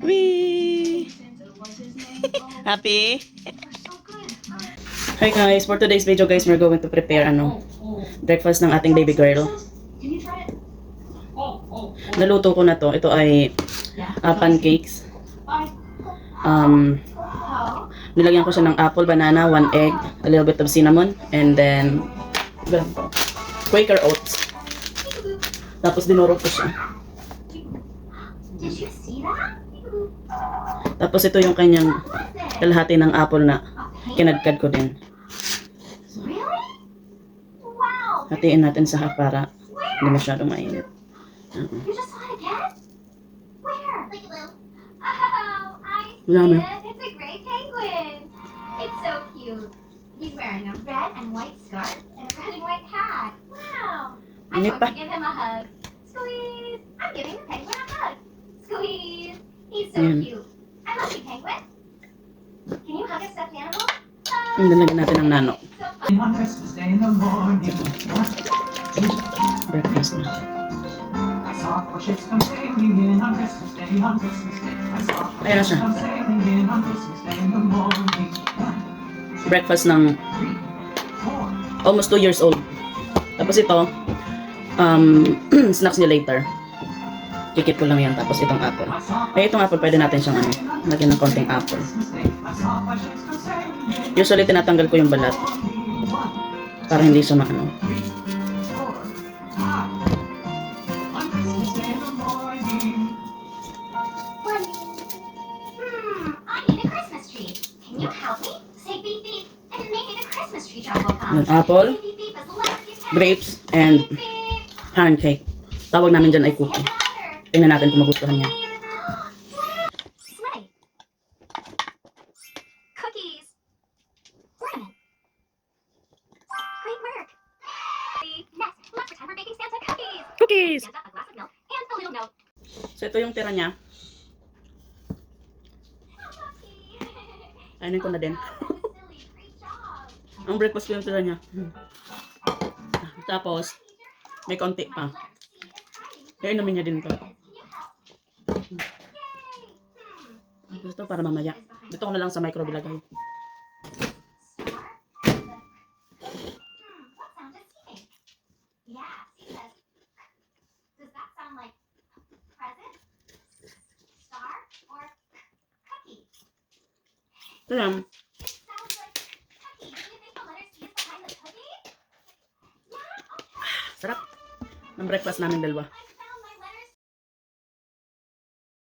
Wee! Happy? Hi guys, for today's video guys, we're going to prepare breakfast ng ating baby girl. Naluto ko na to. Ito ay pancakes. Nilagyan ko siya ng apple, banana, 1 egg, a little bit of cinnamon, and then Quaker oats. Tapos dinurog ko siya. Tapos ito yung kanyang kalahati ng apple na kinadkad ko din. Hatiin natin sa half para hindi masyadong mainit. Wala na. It's a great penguin. It's so cute. He's wearing a red and white scarf and a red and white hat. Wow. I'm going to give him a hug. Squeeze. I'm giving the penguin a hug. Squeeze. He's so cute. I love you, penguin. Can you hug a stuffed animal? Nalagyan natin ng nano. Breakfast na. Ayan na siya. Breakfast ng almost 2 years old. Tapos ito, snacks niya later. Kikit ko lang yan. Tapos itong apple. Ay, itong apple, pwede natin siyang lagyan ng konting apple. Usually, tinatanggal ko yung balat. Para hindi siya maano. Apple, grapes, and pancake. Tawag namin dyan ay cookie. Tingnan natin kung magustuhan niya. Cookies. Great work. Next, let's pretend we're making Santa cookies. Cookies! Santa, a glass of milk, and a little note. So ito yung tira niya. Kainin ko na din. Ang breakfast ko yung tira niya. Tapos, may konti pa. Kaya inumin niya din to. Ito para mamaya. Dito ko na lang sa micro ilagay. Ito lang. Sarap ng breakfast namin dalawa.